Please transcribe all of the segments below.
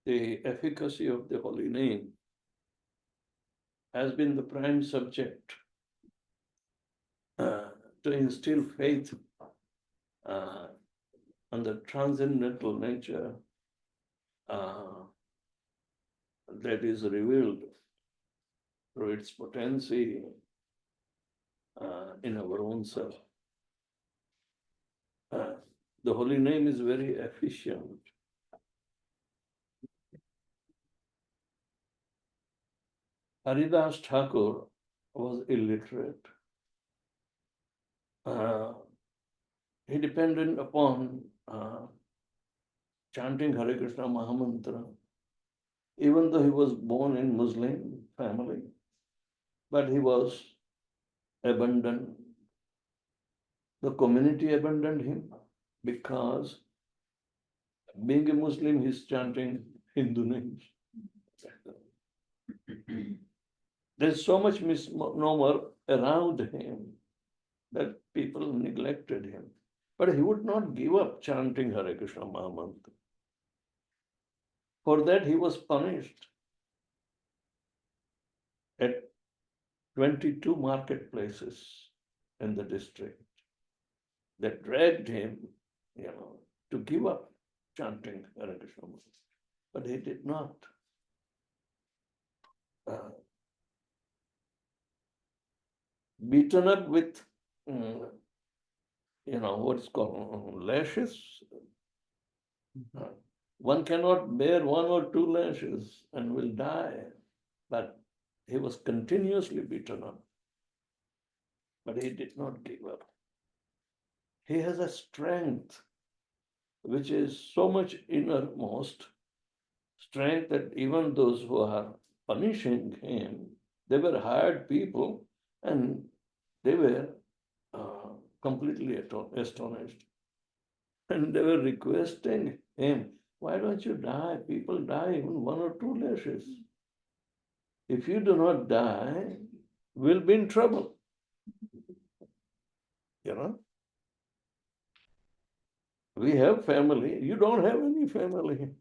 the efficacy of the holy name has been the prime subject to instill faith on the transcendental nature that is revealed through its potency in our own self. The holy name is very efficient. Haridas Thakur was illiterate. He depended upon chanting Hare Krishna Mahamantra, even though he was born in Muslim family, but he was abandoned. The community abandoned him because being a Muslim, he's chanting Hindu names. There's so much misnomer around him that people neglected him. But he would not give up chanting Hare Krishna Mahamantra. For that, he was punished at 22 marketplaces in the district that dragged him, to give up chanting Hare Krishna Mahamantra. But he did not. Beaten up with, what's called lashes. One cannot bear one or two lashes and will die. But he was continuously beaten up. But he did not give up. He has a strength which is so much innermost, strength that even those who are punishing him, they were hired people and they were completely astonished. And they were requesting him, why don't you die? People die even one or two lashes. If you do not die, we'll be in trouble. We have family. You don't have any family.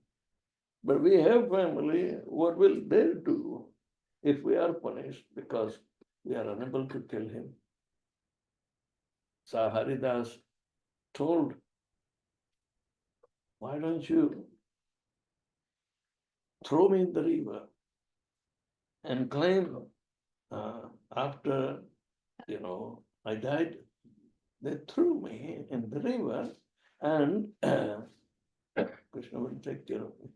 But we have family. What will they do if we are punished because we are unable to kill him? So Haridas told, why don't you throw me in the river and claim after, I died, they threw me in the river and Krishna will take care of me.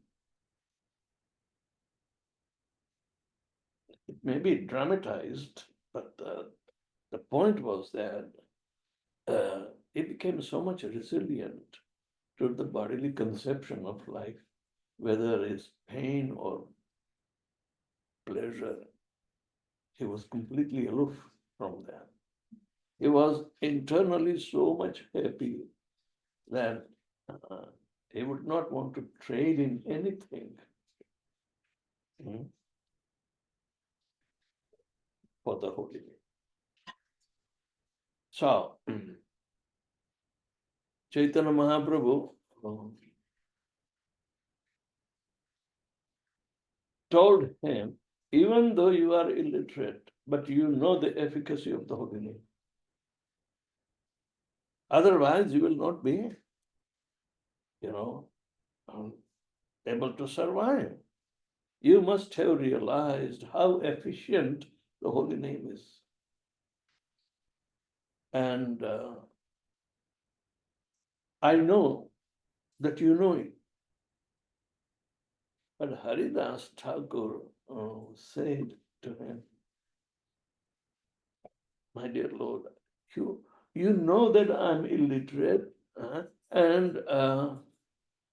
It may be dramatized, but the point was that he became so much resilient to the bodily conception of life, whether it's pain or pleasure. He was completely aloof from that. He was internally so much happy that he would not want to trade in anything for the holy name. So, Chaitanya Mahaprabhu told him, even though you are illiterate, but you know the efficacy of the holy name. Otherwise, you will not be, able to survive. You must have realized how efficient the holy name is. And I know that you know it. But Haridas Thakur said to him, my dear Lord, you know that I'm illiterate and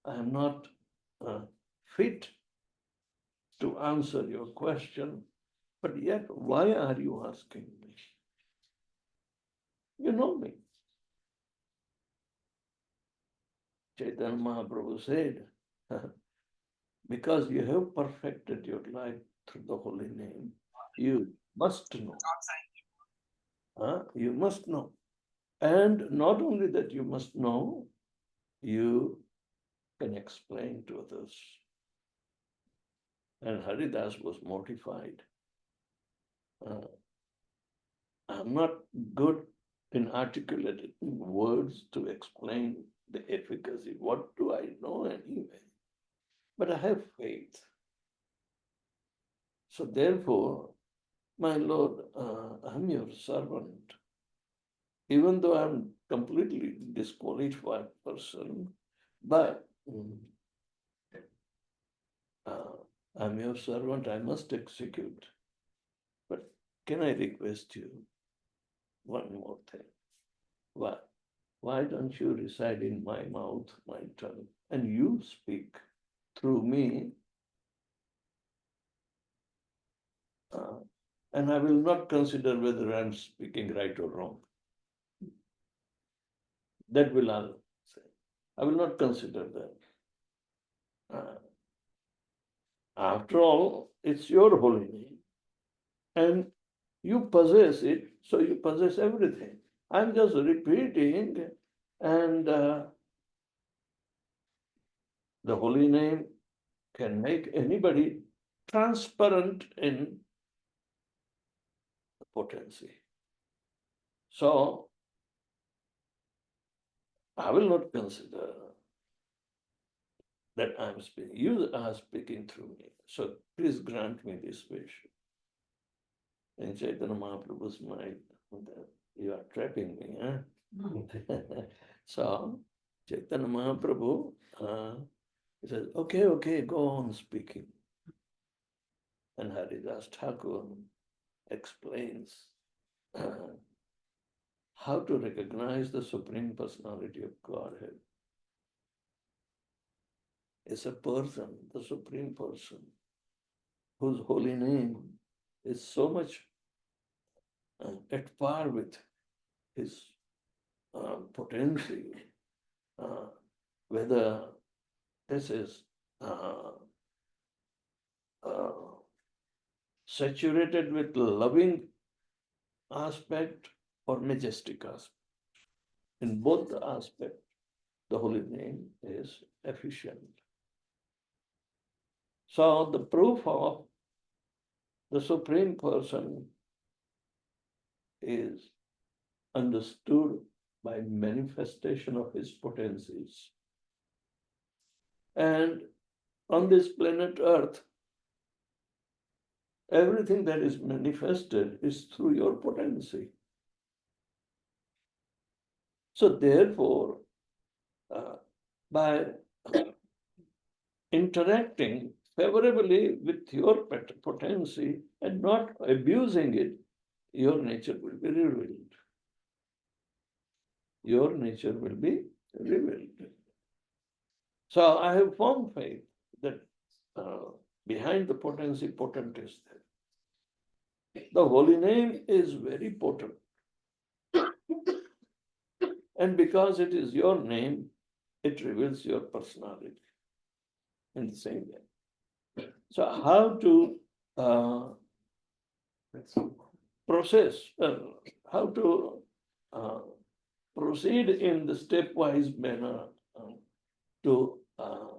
I'm not fit to answer your question, but yet why are you asking me? You know me. Chaitanya Mahaprabhu said, because you have perfected your life through the holy name, you must know. You must know And not only that you must know, you can explain to others. And Haridas was mortified. I'm not good in articulating words to explain the efficacy. What do I know anyway? But I have faith. So therefore, my Lord, I'm your servant. Even though I'm completely disqualified person, but I'm your servant, I must execute. But can I request you one more thing? Why don't you reside in my mouth, my tongue, and you speak through me, and I will not consider whether I'm speaking right or wrong. That will I say. I will not consider that. After all, it's your holy name, and you possess it, so you possess everything. I'm just repeating, and the holy name can make anybody transparent in potency. So I will not consider that I'm speaking. You are speaking through me. So please grant me this wish. And Chaitanya Mahaprabhu's mind, you are trapping me, huh? So Chaitanya Mahaprabhu, he says, okay, go on speaking. And Haridas Thakur explains how to recognize the Supreme Personality of Godhead. It's a person, the Supreme Person, whose holy name is so much at par with his potency, whether this is saturated with loving aspect or majestic aspect. In both the aspects, the holy name is efficient. So the proof of the Supreme Person is understood by manifestation of his potencies. And on this planet Earth, everything that is manifested is through your potency. So therefore, by interacting favorably with your potency and not abusing it, your nature will be revealed. Your nature will be revealed. So I have firm faith that behind the potency, potent is there. The holy name is very potent. And because it is your name, it reveals your personality in the same way. So how to process, how to proceed in the stepwise manner to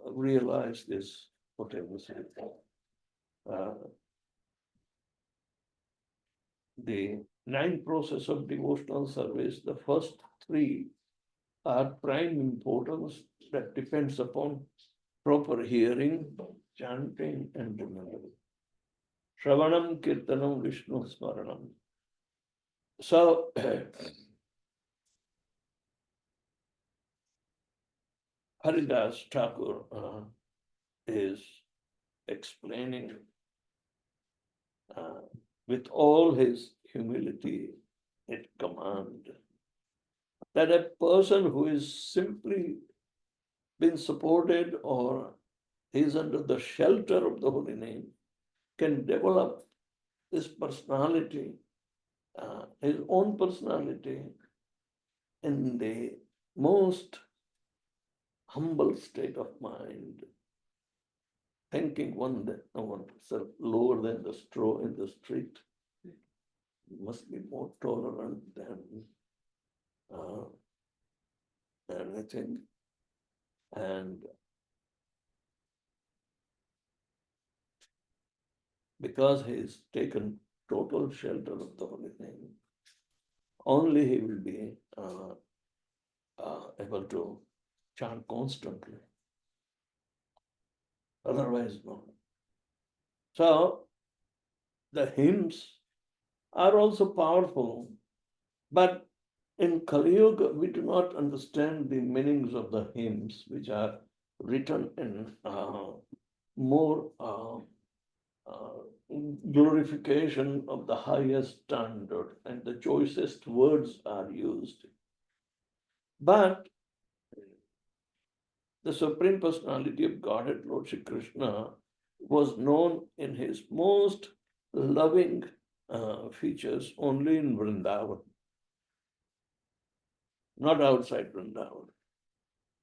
realize this potency. The 9 process of devotional service, the first 3 are prime importance that depends upon proper hearing, chanting, and remembering. Shravanam, Kirtanam, Vishnu Smaranam. So, Haridas Thakur is explaining with all his humility at command that a person who is simply been supported or is under the shelter of the holy name can develop this personality, his own personality, in the most humble state of mind, thinking one that no one is lower than the straw in the street, must be more tolerant than uh, anything. And because he's taken total shelter of the holy name, only he will be able to chant constantly. Otherwise, no. So the hymns are also powerful, but in Kali Yuga, we do not understand the meanings of the hymns, which are written in more glorification of the highest standard, and the choicest words are used. But the Supreme Personality of Godhead, Lord Shri Krishna, was known in his most loving features only in Vrindavan, not outside Vrindavan.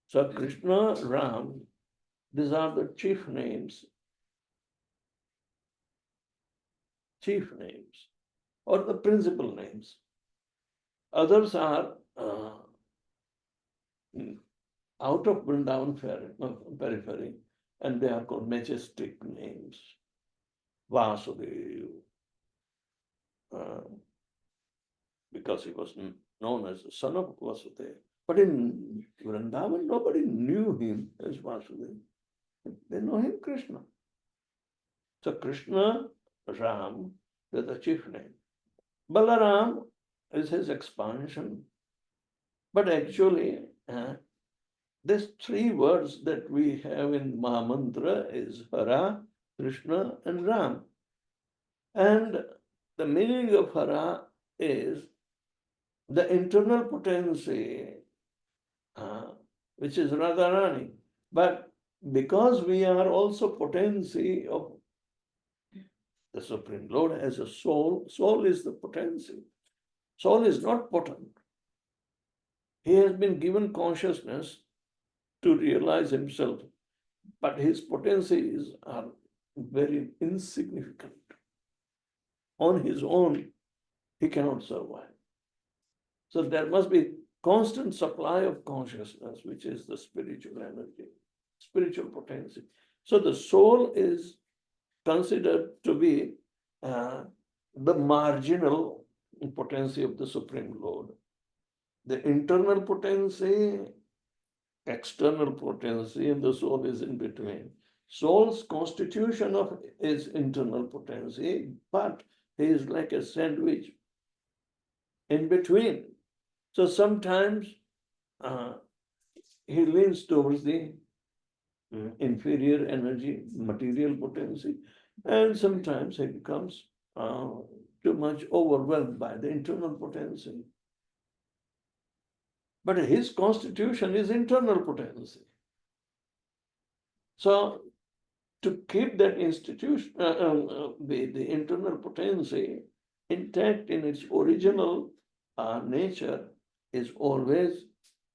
So Krishna, Ram, these are the chief names or the principal names. Others are out of Vrindavan periphery, and they are called majestic names. Vasudev, because he was known as the son of Vasudeva. But in Vrindavan, nobody knew him as Vasudeva. They know him Krishna. So Krishna, Ram, they're the chief name. Balaram is his expansion. But actually, these three words that we have in Mahamantra is Hara, Krishna, and Ram. And the meaning of Hara is the internal potency, which is Radharani. But because we are also potency of the Supreme Lord as a soul, soul is the potency. Soul is not potent. He has been given consciousness to realize himself, but his potencies are very insignificant. On his own, he cannot survive. So there must be constant supply of consciousness, which is the spiritual energy, spiritual potency. So the soul is considered to be the marginal potency of the Supreme Lord. The internal potency, external potency, and the soul is in between. Soul's constitution is internal potency, but he is like a sandwich in between. So sometimes he leans towards the inferior energy, material potency, and sometimes he becomes too much overwhelmed by the internal potency. But his constitution is internal potency. So to keep that institution, the internal potency intact in its original nature is always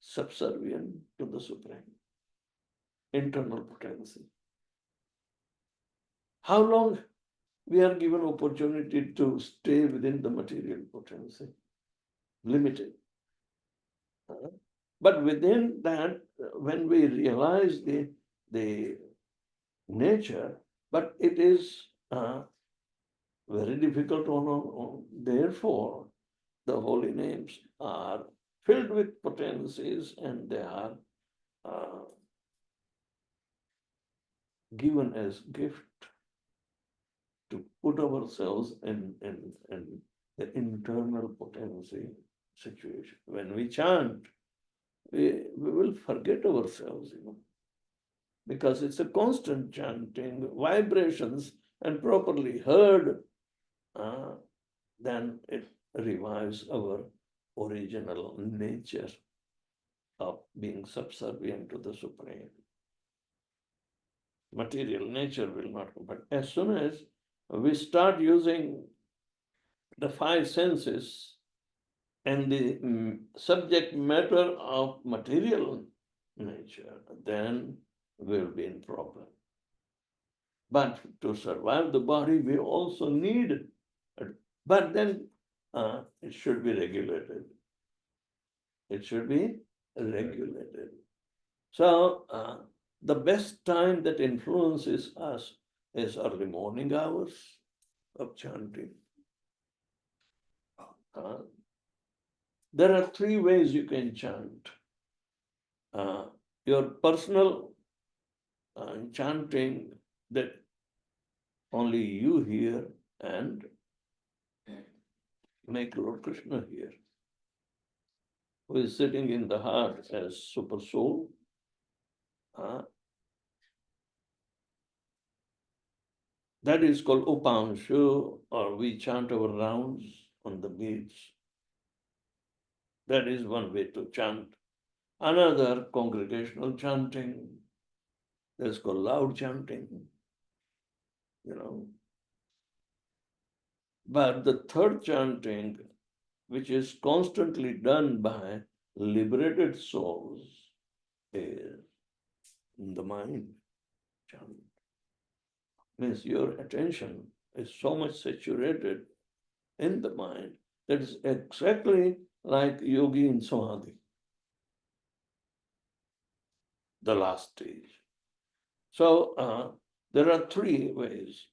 subservient to the Supreme. Internal potency. How long we are given opportunity to stay within the material potency? Limited. But within that, when we realize the nature, but it is very difficult on our own. Therefore, the holy names are filled with potencies, and they are given as gift to put ourselves in the internal potency situation. When we chant, we will forget ourselves, because it's a constant chanting, vibrations, and properly heard, then it revives our original nature of being subservient to the Supreme. Material nature will not, but as soon as we start using the five senses and the subject matter of material nature, then we'll be in problem. But to survive the body, we also need it. But then it should be regulated. It should be regulated. So the best time that influences us is early morning hours of chanting. There are three ways you can chant. Your personal chanting that only you hear and make Lord Krishna hear, who is sitting in the heart as super soul. That is called Upanshu, or we chant our rounds on the beach. That is one way to chant. Another, congregational chanting. That's called loud chanting. But the third chanting, which is constantly done by liberated souls, is in the mind chant. Means your attention is so much saturated in the mind that is exactly like yogi in samadhi, the last stage. So there are three ways.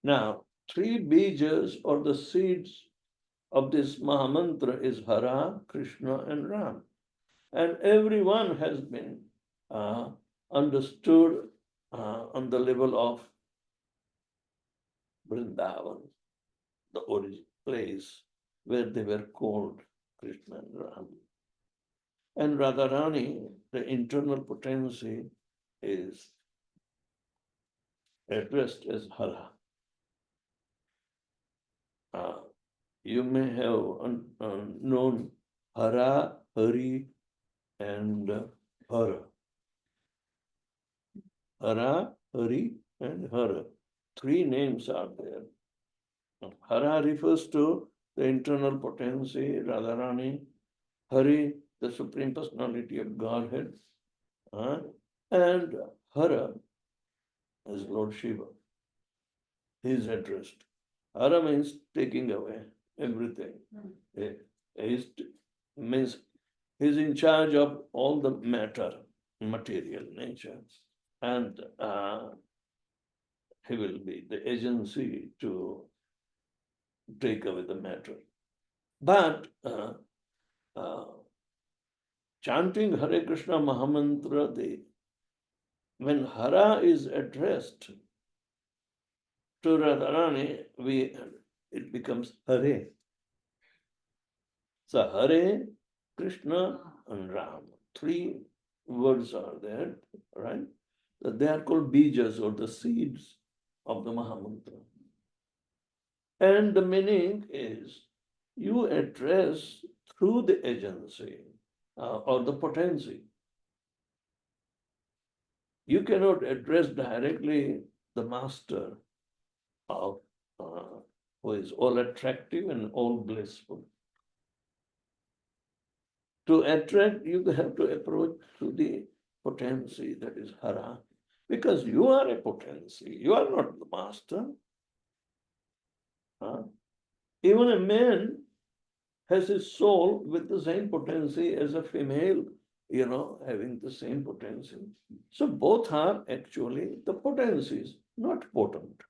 Now, three bejas or the seeds of this Mahamantra is Hara, Krishna, and Ram. And everyone has been understood on the level of Vrindavan, the origin place where they were called Krishna and Ram. And Radharani, the internal potency, is addressed as Hara. You may have known Hara, Hari, and Hara. Hara, Hari, and Hara. Three names are there. Hara refers to the internal potency, Radharani. Hari, the Supreme Personality of Godhead. And Hara is Lord Shiva. He is addressed. Hara means taking away everything. Means he's in charge of all the matter, material nature. And he will be the agency to take away the matter. But chanting Hare Krishna Mahamantra, when Hara is addressed to Radharani, it becomes Hare. So Hare, Krishna, and Ram. Three words are there, right? They are called bejas or the seeds of the Mahamantra. And the meaning is you address through the agency or the potency. You cannot address directly the master of who is all attractive and all blissful. To attract, you have to approach through the potency, that is Hara, because you are a potency. You are not the master. Even a man has his soul with the same potency as a female, having the same potency. So both are actually the potencies, not potent.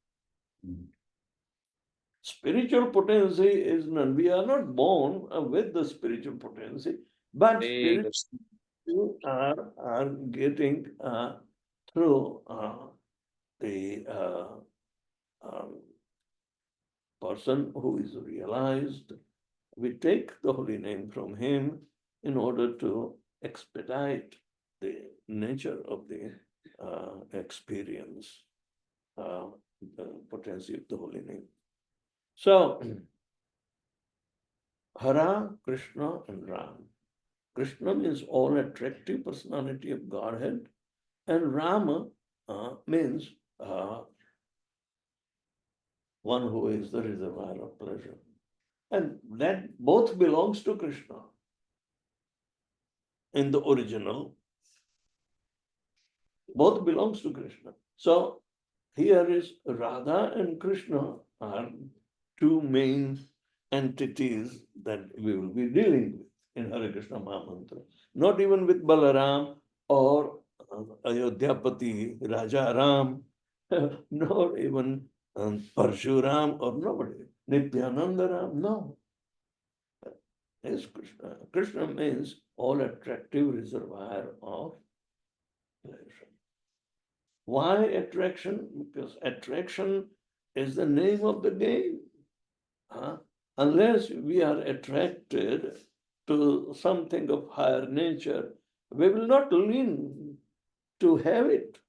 Spiritual potency is none. We are not born with the spiritual potency, but spiritual are getting through the person who is realized. We take the holy name from him in order to expedite the nature of the experience, the potency of the holy name. So, Hara, Krishna, and Ram. Krishna means all attractive personality of Godhead, and Rama means one who is the reservoir of pleasure. And that both belongs to Krishna in the original. Both belongs to Krishna. So here is Radha and Krishna are two main entities that we will be dealing with. in Hare Krishna Mahamantra. Not even with Balaram or Ayodhyapati, Raja Ram, not even Parshuram or nobody. Nityananda Ram, no. Is Krishna. Krishna means all attractive reservoir of pleasure. Why attraction? Because attraction is the name of the game. Unless we are attracted to something of higher nature, we will not lean to have it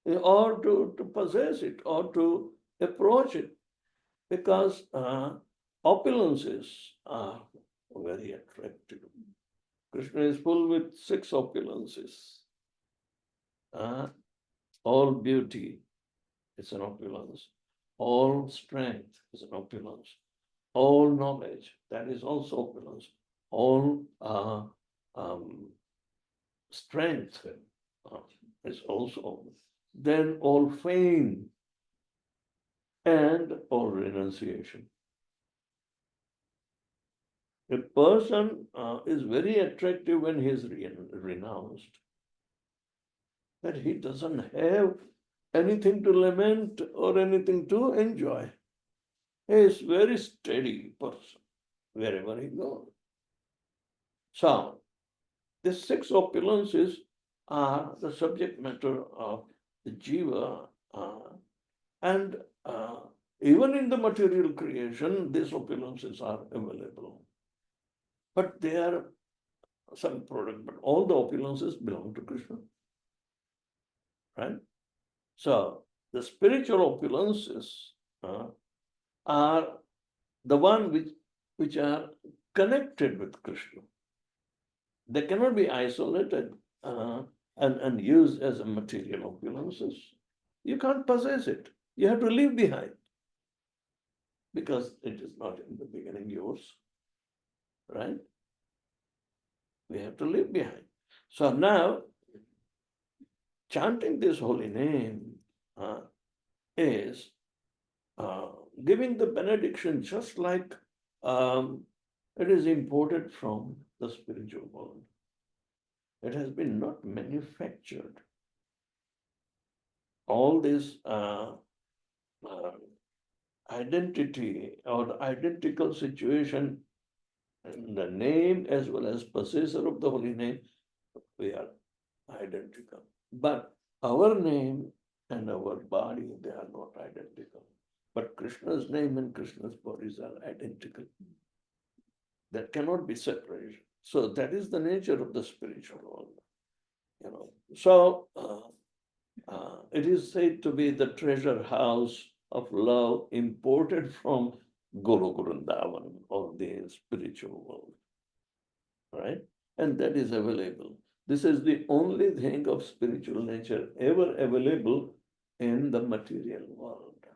or to possess it or to approach it because opulences are very attractive. Krishna is full with 6 opulences. All beauty is an opulence. All strength is an opulence. All knowledge, that is also opulence. All strength is also. Then all fame and all renunciation. A person is very attractive when he is renounced. That he doesn't have anything to lament or anything to enjoy. He is very steady person wherever he goes. So, the 6 opulences are the subject matter of the jiva, and even in the material creation, these opulences are available. But they are some product, but all the opulences belong to Krishna. Right? So, the spiritual opulences are the one which are connected with Krishna. They cannot be isolated and used as a material opulences. You can't possess it. You have to leave behind because it is not in the beginning yours. Right? We have to leave behind. So now, chanting this holy name is giving the benediction just like it is imported from the spiritual world. It has been not manufactured. All this identity or the identical situation in the name as well as possessor of the holy name, we are identical. But our name and our body, they are not identical. But Krishna's name and Krishna's bodies are identical. That cannot be separated. So that is the nature of the spiritual world. So it is said to be the treasure house of love imported from Golok Vrindavan or the spiritual world. Right? And that is available. This is the only thing of spiritual nature ever available in the material world.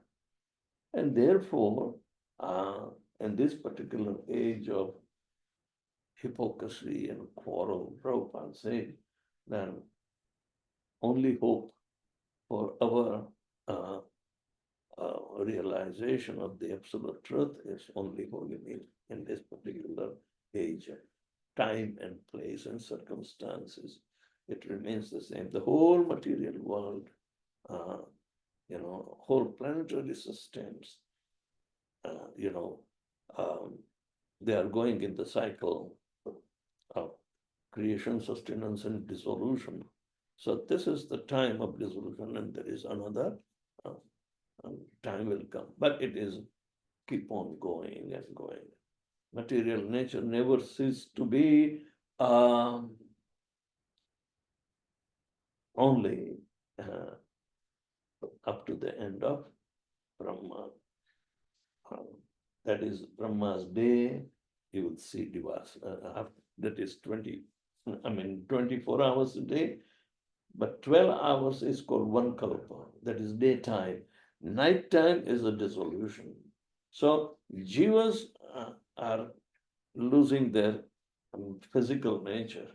And therefore, in this particular age of hypocrisy and quarrel, Prabhupada said that only hope for our realization of the absolute truth is only holy name in this particular age, time and place and circumstances. It remains the same. The whole material world, whole planetary systems, they are going in the cycle of creation, sustenance, and dissolution. So this is the time of dissolution, and there is another time will come. But it is keep on going and going. Material nature never ceases to be only up to the end of Brahma. That is Brahma's day. You will see Divas. That is 24 hours a day. But 12 hours is called one kalpa. That is daytime. Nighttime is a dissolution. So jivas are losing their physical nature,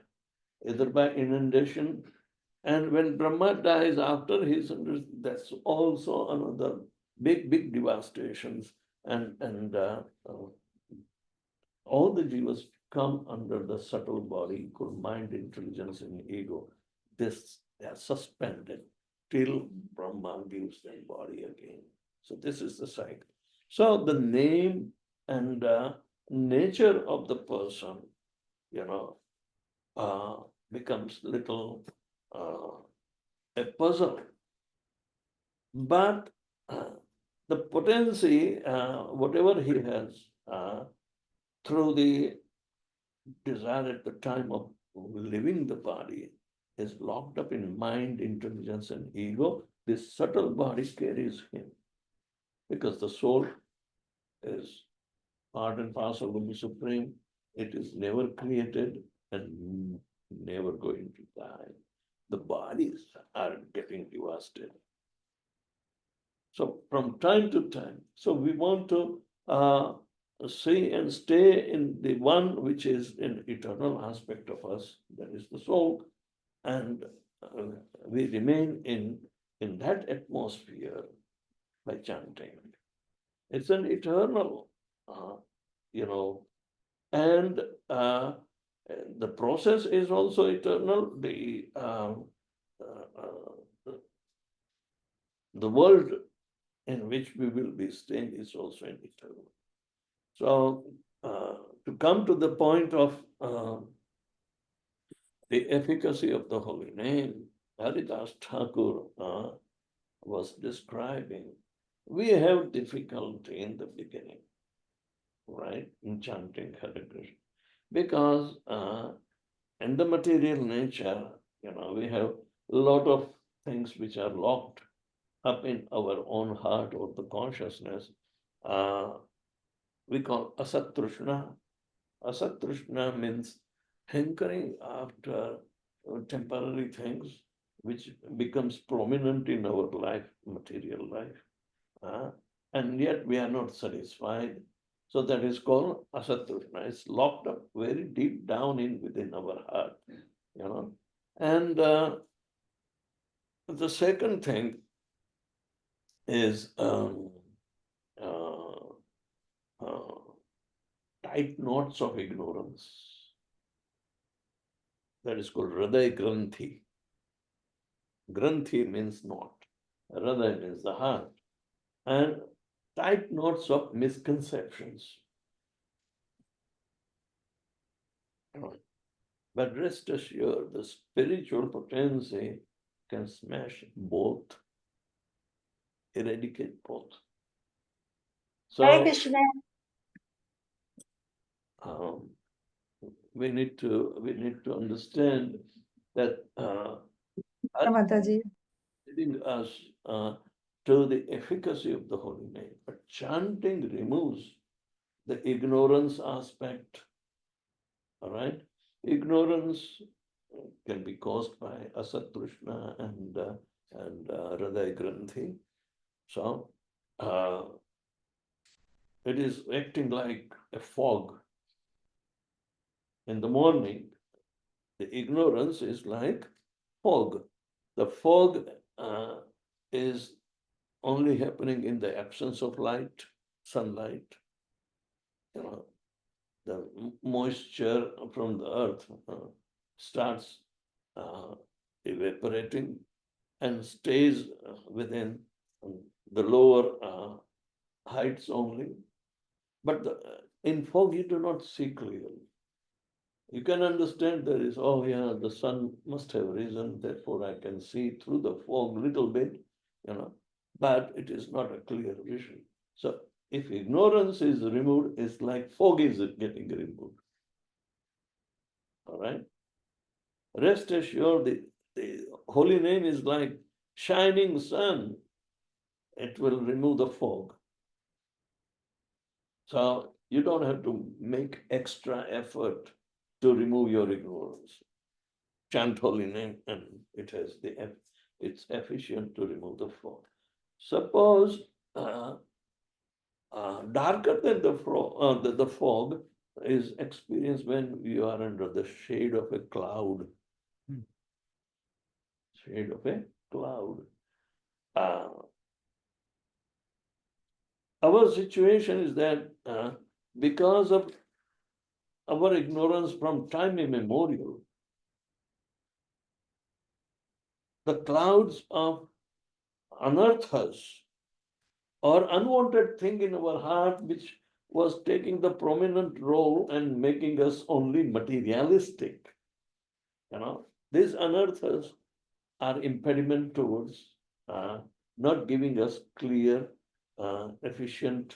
either by inundation. And when Brahma dies after his, that's also another big devastations. And all the jivas come under the subtle body called mind, intelligence, and ego. This they are suspended till Brahma gives them body again. So this is the cycle. So the name and nature of the person, you know, becomes little a puzzle. But the potency, whatever he has, through the desire at the time of living the body, is locked up in mind, intelligence, and ego. This subtle body carries him because the soul is part and parcel of the Supreme. It is never created and never going to die. The bodies are getting devastated. So from time to time, so we want to see and stay in the one which is an eternal aspect of us, that is the soul, and we remain in that atmosphere by chanting. It's an eternal, you know, and the process is also eternal. The world in which we will be staying is also an eternal. So to come to the point of the efficacy of the holy name, Haridas Thakur was describing, we have difficulty in the beginning, right, in chanting Hare Krishna, because in the material nature, we have a lot of things which are locked up in our own heart or the consciousness. We call asat-trishna. Asat-trishna means hankering after temporary things which becomes prominent in our life, material life. And yet we are not satisfied. So that is called asat-trishna. It's locked up very deep down within our heart. And the second thing is tight knots of ignorance. That is called Hriday Granthi. Granthi means knot. Hriday means the heart. And tight knots of misconceptions. But rest assured, the spiritual potency can smash both, eradicate both. Hare So Krishna. we need to understand that Mataji. leading us to the efficacy of the holy name. But chanting removes the ignorance aspect. All right, ignorance can be caused by asat-trishna and Hriday Granthi. So it is acting like a fog. In the morning, the ignorance is like fog. The fog is only happening in the absence of light, sunlight. The moisture from the earth starts evaporating and stays within the lower heights only. But in fog, you do not see clearly. You can understand there is, oh yeah, the sun must have risen, therefore I can see through the fog a little bit, but it is not a clear vision. So if ignorance is removed, it's like fog is getting removed. All right? Rest assured, the holy name is like shining sun. It will remove the fog. So you don't have to make extra effort to remove your ignorance. Chant holy name and it's efficient to remove the fog. Suppose darker than the fog is experienced when you are under the shade of a cloud. Shade of a cloud. Our situation is that because of our ignorance from time immemorial. The clouds of unearthers or unwanted thing in our heart which was taking the prominent role and making us only materialistic. These unearthers are impediment towards not giving us clear, efficient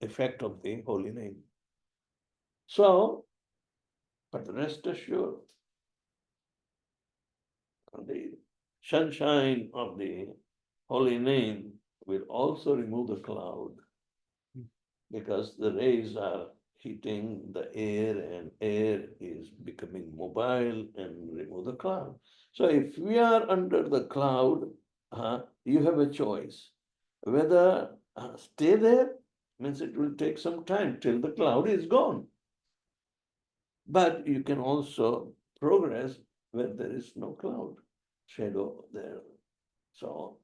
effect of the holy name. So, but rest assured, the sunshine of the holy name will also remove the cloud because the rays are heating the air and air is becoming mobile and remove the cloud. So if we are under the cloud, you have a choice. Whether stay there means it will take some time till the cloud is gone. But you can also progress where there is no cloud, shadow there. So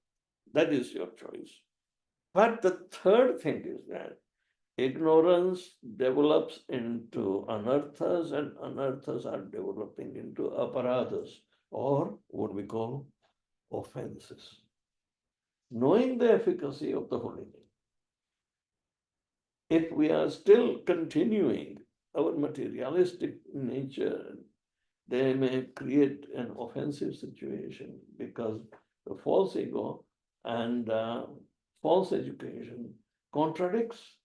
that is your choice. But the third thing is that ignorance develops into anarthas, and anarthas are developing into aparadhas, or what we call offenses. Knowing the efficacy of the holy name, if we are still continuing our materialistic nature, they may create an offensive situation because the false ego and false education contradicts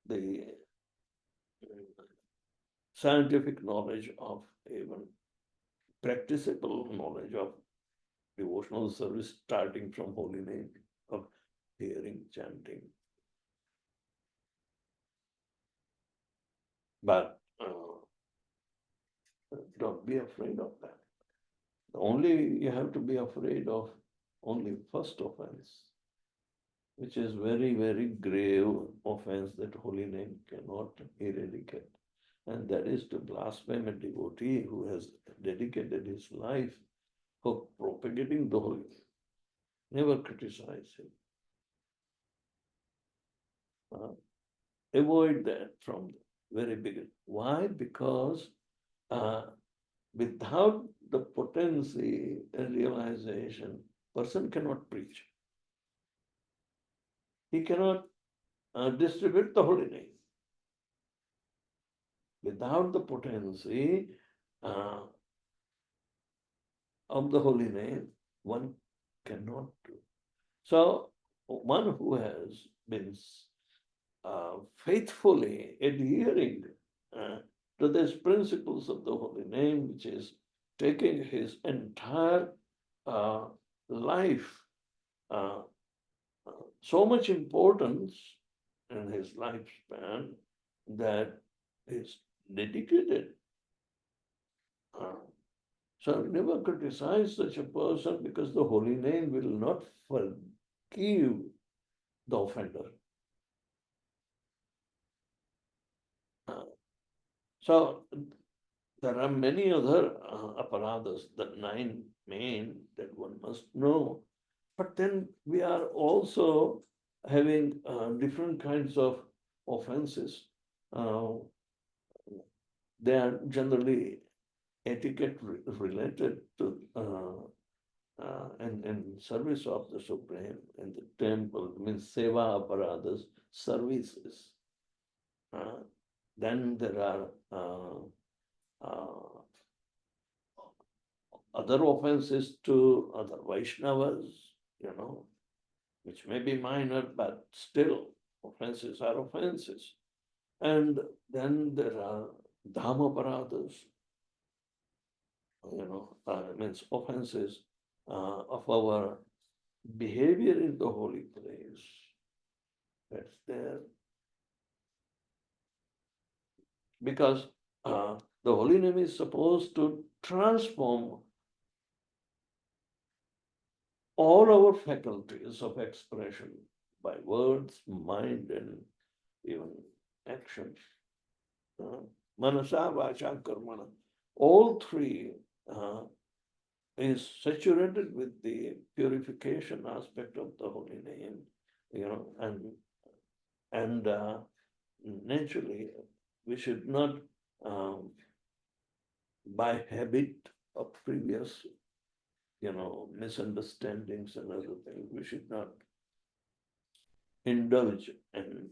the scientific knowledge of even practicable knowledge of devotional service starting from holy name, of hearing, chanting. But don't be afraid of that. Only you have to be afraid of only first offense, which is very, very grave offense that holy name cannot eradicate. And that is to blaspheme a devotee who has dedicated his life for propagating the holy name. Never criticize him. Avoid that from the very beginning. Why? Because without the potency and realization, person cannot preach. He cannot distribute the holy name. Without the potency of the holy name, one cannot do. So, one who has been faithfully adhering to these principles of the holy name, which is taking his entire life, so much importance in his lifespan that is dedicated. So never criticize such a person because the holy name will not forgive the offender. So there are many other aparadhas, the 9 main that one must know. But then we are also having different kinds of offenses. They are generally etiquette related to and service of the Supreme in the temple, means seva aparadhas, services. Then there are other offenses to other Vaishnavas, which may be minor, but still offenses are offenses. And then there are dhamma paradhas, means offenses of our behavior in the holy place. That's there. Because the holy name is supposed to transform all our faculties of expression by words, mind, and even action. Manasa, vacha, karmana. All three is saturated with the purification aspect of the holy name, and naturally, we should not, by habit of previous, misunderstandings and other things, we should not indulge in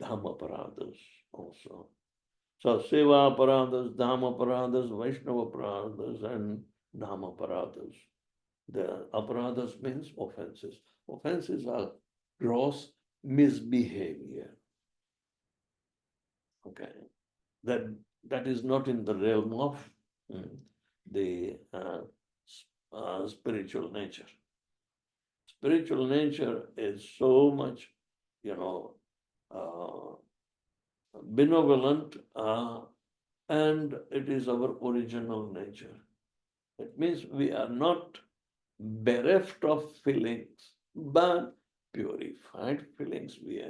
dhamma paradas also. So seva paradas, dhamma paradas, Vaishnava paradas, and dhamma paradas. The aparadas means offenses. Offenses are gross misbehavior. Okay, that is not in the realm of the spiritual nature. Spiritual nature is so much, uh, benevolent, and it is our original nature. It means we are not bereft of feelings, but purified feelings we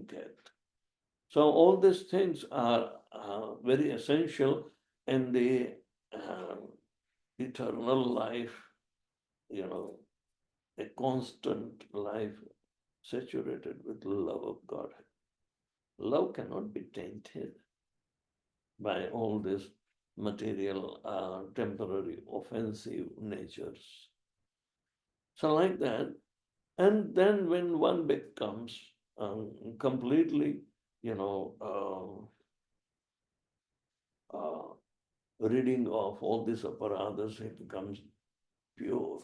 get. So all these things are very essential in the eternal life, a constant life saturated with love of God. Love cannot be tainted by all these material, temporary, offensive natures. So like that, and then when one becomes completely, reading of all these aparadas, it becomes pure,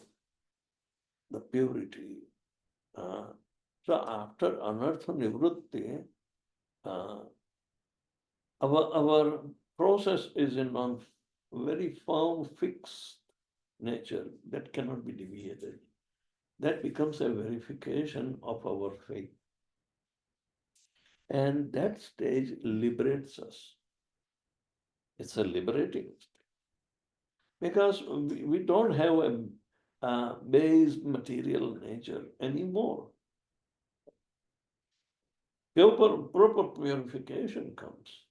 the purity. So after anartha nivrutti, our process is in one very firm, fixed nature that cannot be deviated. That becomes a verification of our faith. And that stage liberates us. It's a liberating stage. Because we don't have a base material nature anymore. Proper purification comes.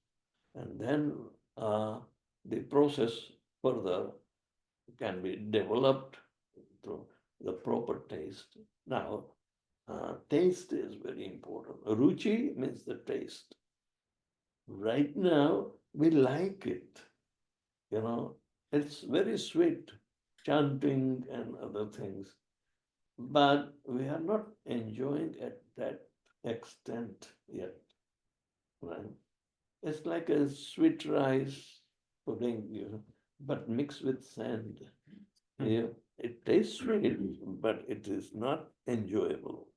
And then the process further can be developed through the proper taste. Now, taste is very important. Ruchi means the taste. Right now, we like it. It's very sweet, chanting and other things. But we are not enjoying at that extent yet. Right? It's like a sweet rice pudding, but mixed with sand. Yeah, it tastes sweet, but it is not enjoyable.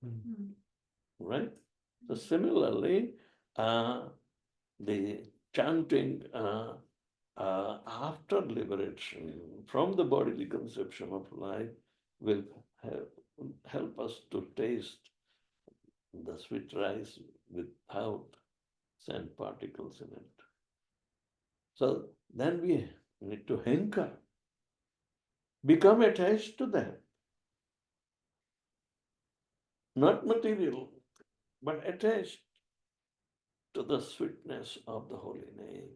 Right? So similarly, the chanting after liberation from the bodily conception of life will help us to taste the sweet rice without sand particles in it. So then we need to hanker, become attached to that. Not material, but attached to the sweetness of the holy name.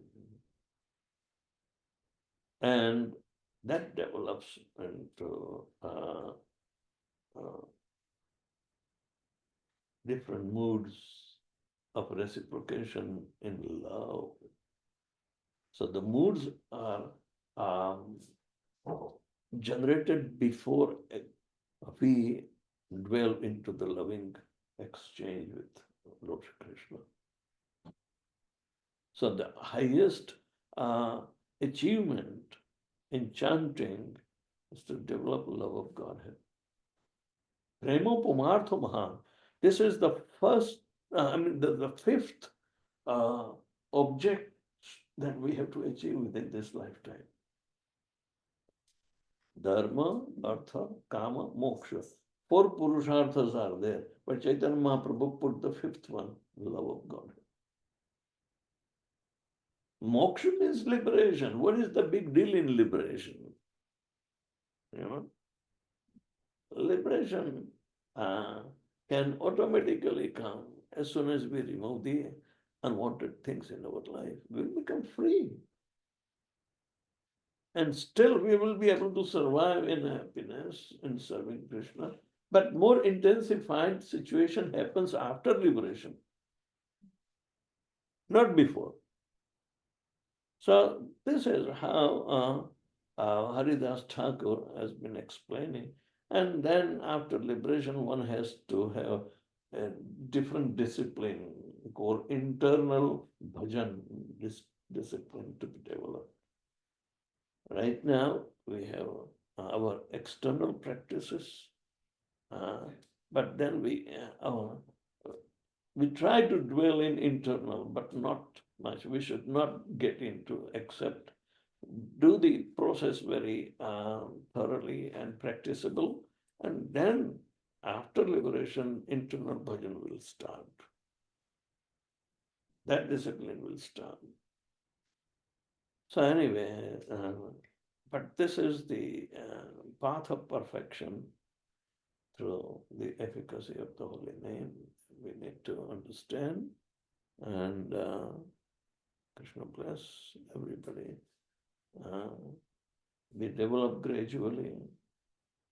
And that develops into different moods of reciprocation in love. So the moods are generated before we dwell into the loving exchange with Lord Krishna. So the highest achievement in chanting is to develop love of Godhead. Premo Pumartha Mahan. This is the first, the fifth object that we have to achieve within this lifetime. Dharma, Artha, Kama, Moksha. 4 Purusharthas are there, but Chaitanya Mahaprabhu put the fifth one, love of God. Moksha means liberation. What is the big deal in liberation? Liberation can automatically come as soon as we remove the unwanted things in our life. We will become free. And still we will be able to survive in happiness in serving Krishna. But more intensified situation happens after liberation. not before. So this is how Haridas Thakur has been explaining. And then after liberation, one has to have a different discipline called internal bhajan discipline to be developed. Right now, we have our external practices, but then we try to dwell in internal, but not much. We should not get into except do the process very thoroughly and practicable, and then after liberation, internal bhajan will start. That discipline will start. So anyway, but this is the path of perfection through the efficacy of the holy name. We need to understand, and Krishna bless everybody. We develop gradually,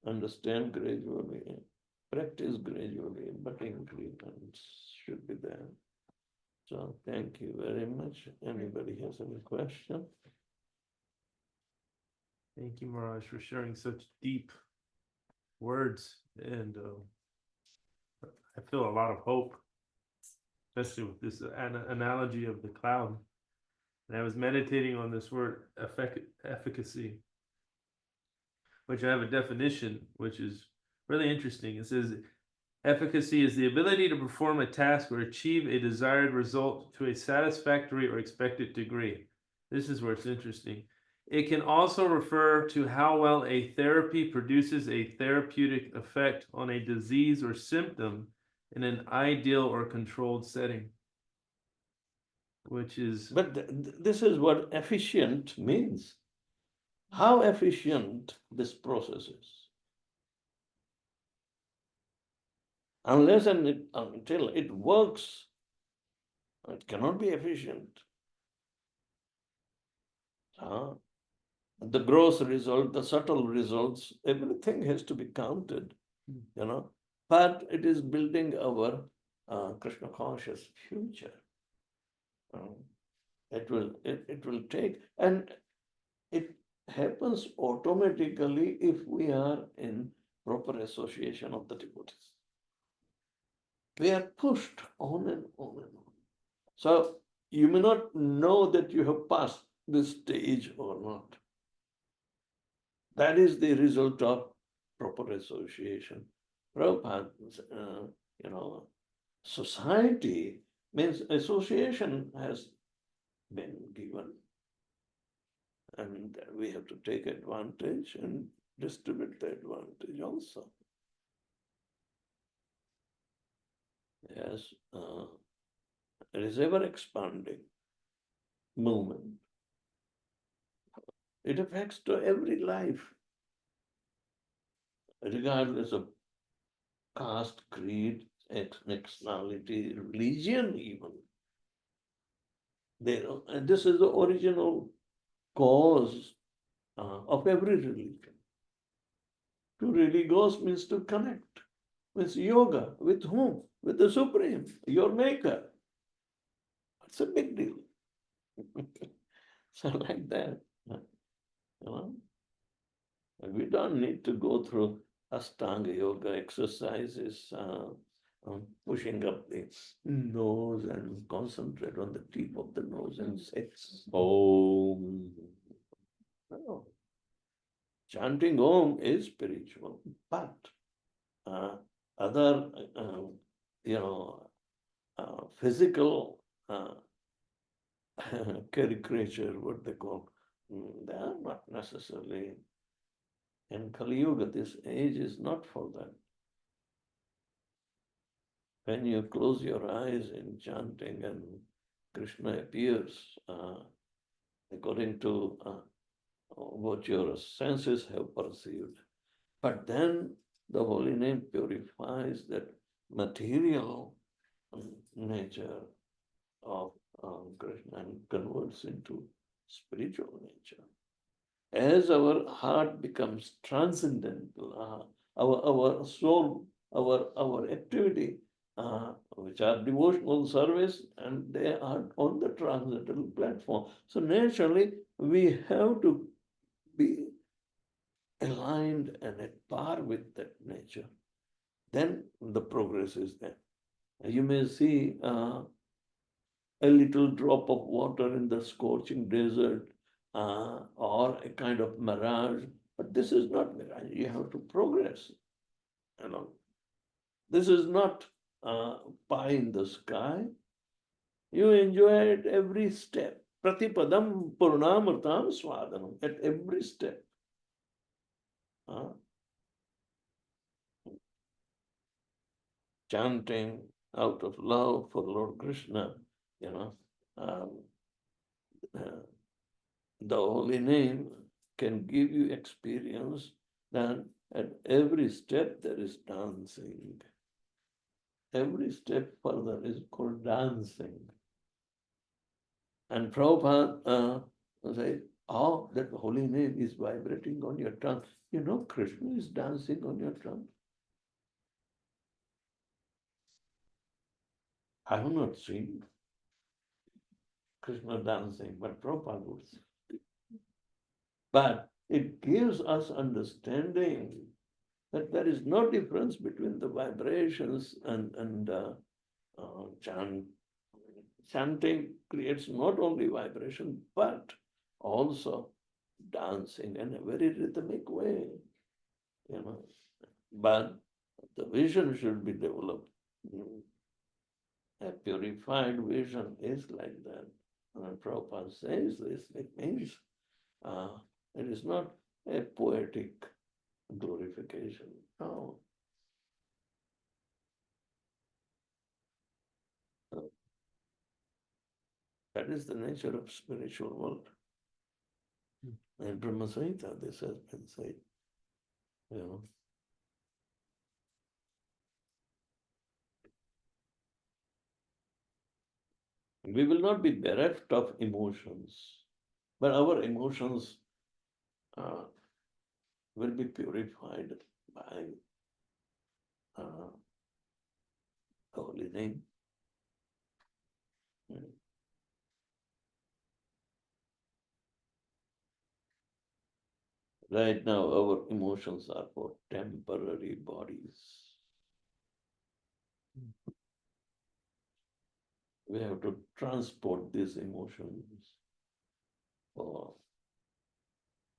understand gradually, practice gradually, but increments should be there. So thank you very much. Anybody has any question? Thank you, Maharaj, for sharing such deep words. And I feel a lot of hope, especially with this analogy of the cloud. And I was meditating on this word efficacy, which I have a definition, which is really interesting. It says, efficacy is the ability to perform a task or achieve a desired result to a satisfactory or expected degree. This is where it's interesting. It can also refer to how well a therapy produces a therapeutic effect on a disease or symptom in an ideal or controlled setting, which is... But this is what efficient means. How efficient this process is. Unless and until it works, it cannot be efficient. The gross result, the subtle results, everything has to be counted, but it is building our Krishna conscious future. It will take, and it happens automatically if we are in proper association of the devotees. We are pushed on and on and on. So you may not know that you have passed this stage or not. That is the result of proper association. Prabhupada, society means association has been given. And we have to take advantage and distribute the advantage also. Yes, it is ever expanding movement. It affects to every life, regardless of caste, creed, nationality, religion even. And this is the original cause of every religion. To really go means to connect. Means yoga. With whom? With the Supreme, your maker. It's a big deal. So like that. We don't need to go through Ashtanga yoga exercises, pushing up the nose and concentrate on the tip of the nose and say, Om. No. Chanting Om is spiritual, but other, physical caricature, what they call, they are not necessarily in Kali Yuga. This age is not for that. When you close your eyes in chanting and Krishna appears according to what your senses have perceived. But then the holy name purifies that material nature of Krishna and converts into spiritual nature. As our heart becomes transcendental, our soul, our activity, which are devotional service, and they are on the transcendental platform. So naturally, we have to be aligned and at par with that nature. Then the progress is there. You may see a little drop of water in the scorching desert or a kind of mirage, but this is not mirage. You have to progress. You know, this is not pie in the sky. You enjoy it every step. Pratipadam purnamritam swadanam. At every step. Chanting out of love for Lord Krishna, you know, the holy name can give you experience that at every step there is dancing. Every step further is called dancing. And Prabhupada said, oh, that holy name is vibrating on your tongue. You know, Krishna is dancing on your tongue. I have not seen Krishna dancing, but Prabhupada would say. But it gives us understanding that there is no difference between the vibrations and chanting creates not only vibration, but also dancing in a very rhythmic way, you know. But the vision should be developed. A purified vision is like that. And Prabhupada says this, it means it is not a poetic glorification. No. That is the nature of spiritual world. In Brahma Samhita, this has been said. You know. We will not be bereft of emotions, but our emotions will be purified by the holy name. Right now, our emotions are for temporary bodies. We have to transport these emotions for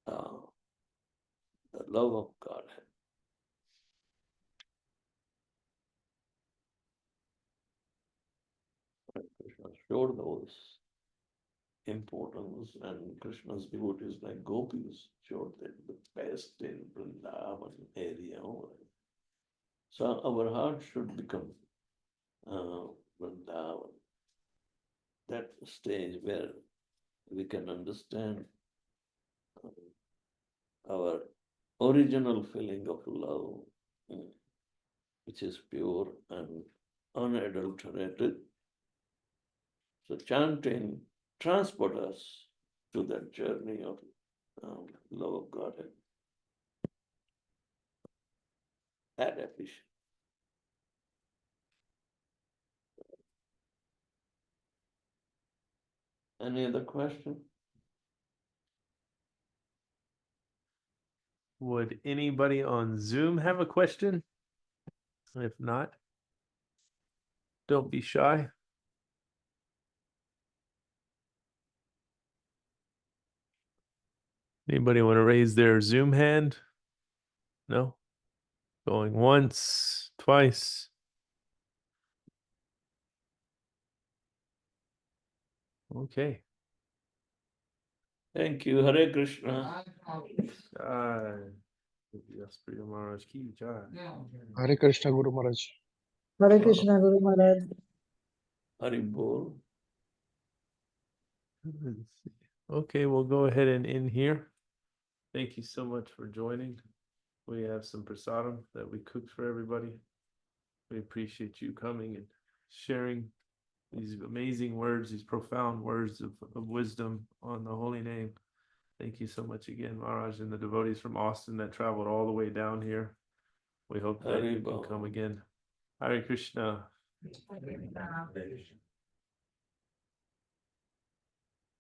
the love of God. Krishna showed those importance, and Krishna's devotees like gopis showed that the best in Vrindavan area. So our heart should become Vrindavan, that stage where we can understand our original feeling of love, which is pure and unadulterated. So chanting transport us to that journey of love of Godhead. That efficient. Any other question? Would anybody on Zoom have a question? If not, don't be shy. Anybody want to raise their Zoom hand? No? Going once, twice. Okay. Thank you. Hare Krishna. Vedavyaspriya Maharaj ki jai. Hare Krishna Guru Maharaj. Hare Krishna Guru Maharaj. Hari Bol. Let's see. Okay, we'll go ahead and end here. Thank you so much for joining. We have some prasadam that we cooked for everybody. We appreciate you coming and sharing these amazing words, these profound words of wisdom on the holy name. Thank you so much again, Maharaj, and the devotees from Austin that traveled all the way down here. We hope that you can come again. Hare Krishna. Hare Krishna.